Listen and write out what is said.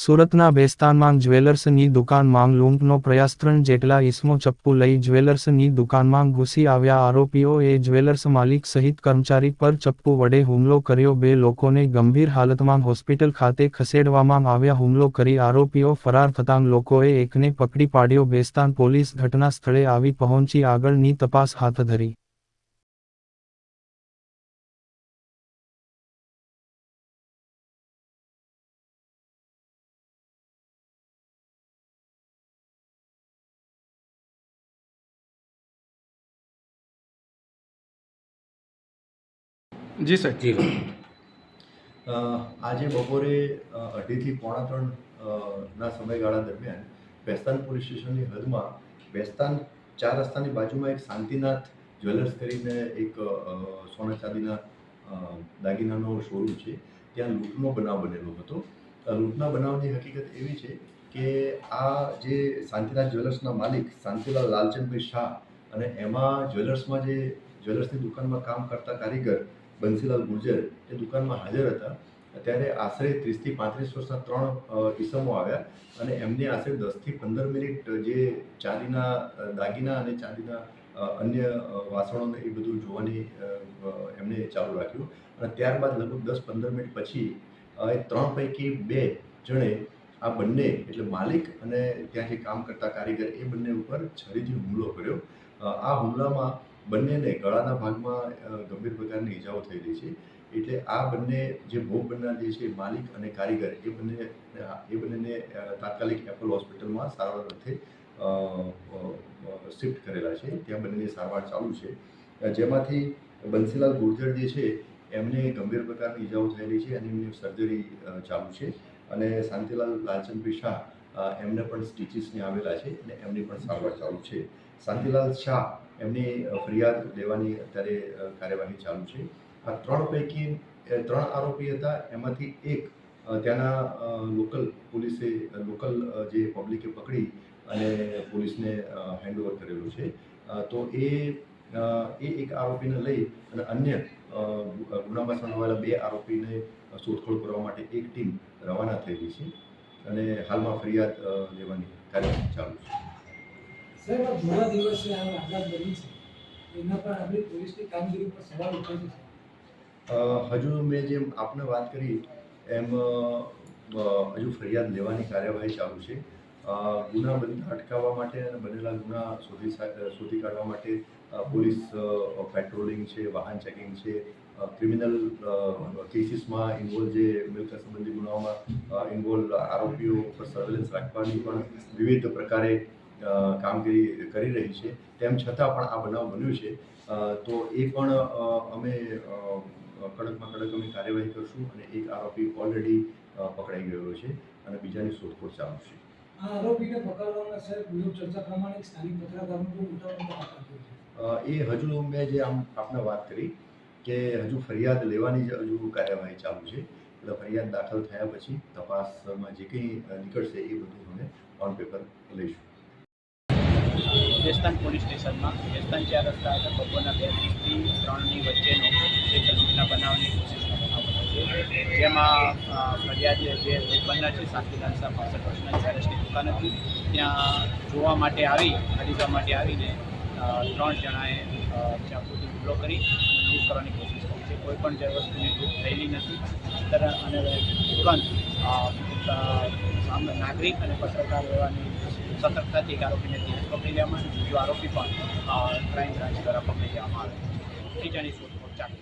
સુરતના બેસ્તાનમાં જ્વેલર્સની દુકાનમાં લૂંટનો પ્રયાસ 3 જેટલા ઇસમો ચપ્પુ લઈ જ્વેલર્સની દુકાનમાં ઘૂસી આવ્યા આરોપીઓએ જ્વેલર્સ માલિક સહિત કર્મચારી પર ચપ્પુ વડે હુમલો કર્યો 2 લોકોને ગંભીર હાલતમાં હોસ્પિટલ ખાતે ખસેડવામાં આવ્યા હુમલો કરી આરોપીઓ ફરાર થતાં લોકોએ એકને પકડી પાડ્યો બેસ્તાન પોલીસ ઘટના સ્થળે આવી પહોંચી આગળની તપાસ હાથ ધરી जी सर जी આજે બપોરે 2:30 પોણા 3 ના સમયગાળા દરમિયાન બેસ્તાન પોલીસ સ્ટેશનની હદમાં બેસ્તાન 4 રસ્તાની બાજુમાં એક શાંતિનાથ જ્વેલર્સ કરીને એક સોના ચાંદીના દાગીનાનો શોરૂમ છે. ત્યાં લૂંટનો બનાવ બનેલો હતો. લૂંટના બનાવની હકીકત એવી છે કે આ જે શાંતિનાથ જ્વેલર્સના માલિક શાંતિલાલ લાલચંદભાઈ શાહ અને એમાં જ્વેલર્સમાં જે જ્વેલર્સની દુકાનમાં કામ કરતા કારીગર બંસીલાલ ગુર્જર એ દુકાનમાં હાજર હતા. ત્યારે આશરે 30 થી 35 વર્ષના 3 ઈસમો આવ્યા અને એમને આશરે 10 થી 15 મિનિટ જે ચાંદીના દાગીના અને ચાંદીના અન્ય વાસણોને એ બધું જોવાની એમને ચાલુ રાખ્યું અને ત્યારબાદ લગભગ 10-15 મિનિટ પછી એ 3 પૈકી 2 જણે આ બંને એટલે માલિક અને ત્યાં જે કામ કરતા કારીગર એ બંને ઉપર છરીથી હુમલો કર્યો. આ હુમલામાં બંનેને ગળાના ભાગમાં ગંભીર પ્રકારની ઈજાઓ થયેલી છે. એટલે આ બંને જે ભોગ બનનાર જે છે માલિક અને કારીગર એ બંનેને તાત્કાલિક એપોલો હોસ્પિટલમાં સારવાર અર્થે શિફ્ટ કરેલા છે. ત્યાં બંનેની સારવાર ચાલુ છે. જેમાંથી બંસીલાલ ગુર્જર જે છે એમને ગંભીર પ્રકારની ઈજાઓ થયેલી છે અને એમની સર્જરી ચાલુ છે અને શાંતિલાલ લાલચંદભાઈ શાહ એમને પણ સ્ટીચીસને આવેલા છે અને એમની પણ સારવાર ચાલુ છે. શાંતિલાલ શાહ એમની ફરિયાદ લેવાની અત્યારે કાર્યવાહી ચાલુ છે. આ 3 પૈકી 3 આરોપી હતા. એમાંથી એક ત્યાંના લોકલ પોલીસે લોકલ જે પબ્લિકે પકડી અને પોલીસને હેન્ડઓવર કરેલો છે. તો એ એક આરોપીને લઈ અને અન્ય ગુનામાં સંડોવાયેલા 2 આરોપીને શોધખોળ કરવા માટે એક ટીમ રવાના થયેલી છે અને હાલમાં ફરિયાદ લેવાની કાર્યવાહી ચાલુ છે. સાહેબ, થોડા દિવસે આ વારદાત બની છે, એના પર આપણી પોલીસની કામગીરી પર સવાલ ઉઠે છે. હજુ મેં જેમ આપને વાત કરી એમ હજુ ફરિયાદ લેવાની કાર્યવાહી ચાલુ છે. ગુના અટકાવવા માટે અને બનેલા ગુના શોધી કાઢવા માટે પોલીસ પેટ્રોલિંગ છે, વાહન ચેકિંગ છે, ક્રિમિનલ કેસીસમાં ઇન્વોલ્વ જે મિલકત સંબંધી ગુનાઓમાં ઇન્વોલ્વ આરોપીઓ પર સર્વેલન્સ રાખવાની પણ વિવિધ પ્રકારે કામગીરી કરી રહી છે. તેમ છતાં પણ આ બનાવ બન્યો છે તો એ પણ અમે કડકમાં કડક અમે કાર્યવાહી કરશું અને એક આરોપી ઓલરેડી પકડાઈ ગયેલો છે અને બીજાની શોધખોળ ચાલુ છે. આ આરોપીને પકડવામાં સાહેબ વિરોધ ચર્ચા પ્રમાણે સ્થાનિક પત્રકારનું પણ ઉઠાવવામાં એ હજુ મેં જે આપને વાત કરી કે હજુ ફરિયાદ લેવાની જ હજુ કાર્યવાહી ચાલુ છે. એટલે ફરિયાદ દાખલ થયા પછી તપાસમાં જે કંઈ નીકળશે એ બધું અમે ઓન પેપર લઈશું. બેસ્તાન પોલીસ સ્ટેશનમાં બેસ્તાન 4 રસ્તા હતા બપોરના 2:30 થી 3ની વચ્ચેનો એક લૂંટના બનાવની કોશિશનો બનાવ બન્યો છે. જેમાં ફરિયાદી જે બનનાર છે શાંતિલાલ શાહ 65 વર્ષના જ્વેલર્સની દુકાન હતી. ત્યાં જોવા માટે ખરીદવા માટે આવીને 3 જણાએ ચાકુથી હુમલો કરી લૂંટ કરવાની કોશિશ કરી છે. કોઈ પણ જે વસ્તુની લૂંટ થયેલી નથી અને તુરંત નાગરિક અને પત્રકાર રહેવાની સતર્કતાથી એક આરોપીને ધીરે પકડી લેવામાં બીજો આરોપી પણ ક્રાઇમ બ્રાન્ચ દ્વારા પકડી લેવામાં આવે છે. બીજાની શોધખોળ ચાલુ.